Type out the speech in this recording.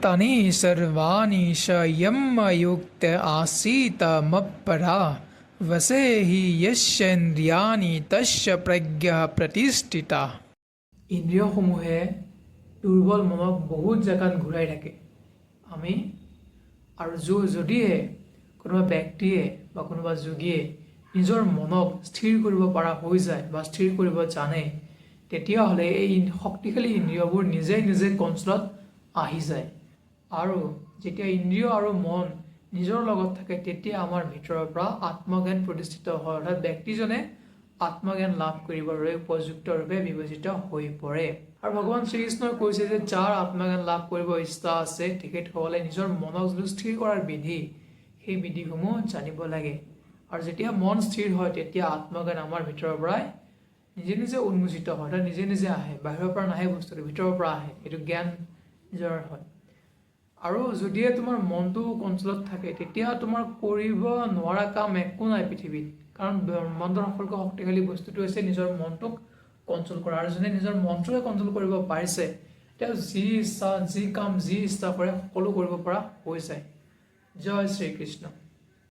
तानि सर्वाणि यं युक्त आसीत मत्परा वसे हि यस्येन्द्रियाणि तस्य प्रज्ञा प्रतिष्ठिता। ইন্দ্ৰিয়সমূহে দুৰ্বল মনক বহুত জেগাত ঘূৰাই থাকে। আমি আৰু যদিহে কোনোবা ব্যক্তিয়ে বা কোনোবা যোগীয়ে নিজৰ মনক স্থিৰ কৰিব পৰা হৈ যায় বা স্থিৰ কৰিব জানে, তেতিয়াহ'লে এই শক্তিশালী ইন্দ্ৰিয়বোৰ নিজে নিজে কণ্ট্ৰলত আহি যায়। আৰু যেতিয়া ইন্দ্ৰিয় আৰু মন নিজৰ লগত থাকে, তেতিয়া আমাৰ ভিতৰৰ পৰা আত্মজ্ঞান প্ৰতিষ্ঠিত হয়, অৰ্থাৎ ব্যক্তিজনে আত্মজ্ঞান লাভ কৰিবৰ বাবে উপযুক্ত ৰূপে বিবেচিত হৈ পৰে। আৰু ভগৱান শ্ৰীকৃষ্ণই কৈছে যে যাৰ আত্মজ্ঞান লাভ কৰিব ইচ্ছা আছে তেখেতসকলে নিজৰ মনক যিটো স্থিৰ কৰাৰ বিধি, সেই বিধিসমূহ জানিব লাগে। আৰু যেতিয়া মন স্থিৰ হয় তেতিয়া আত্মজ্ঞান আমাৰ ভিতৰৰ পৰাই নিজে নিজে উন্মোচিত হয়, অৰ্থাৎ নিজে নিজে আহে, বাহিৰৰ পৰা নাহে, বস্তুটো ভিতৰৰ পৰা আহে, এইটো জ্ঞান নিজৰ হয়। আৰু যদিহে তোমাৰ মনটো কণ্ট্ৰলত থাকে তেতিয়া তোমাৰ কৰিব নোৱাৰা কাম একো নাই পৃথিৱীত, কাৰণ ব্ৰহ্মাণ্ডৰ সকলোতকৈ শক্তিশালী বস্তুটো হৈছে নিজৰ মনটোক কণ্ট্ৰল কৰা। আৰু যোনে নিজৰ মনটোকে কণ্ট্ৰল কৰিব পাৰিছে তেওঁ যি ইচ্ছা যি কাম যি ইচ্ছা কৰে সকলো কৰিব পৰা হৈ যায়। জয় শ্ৰীকৃষ্ণ।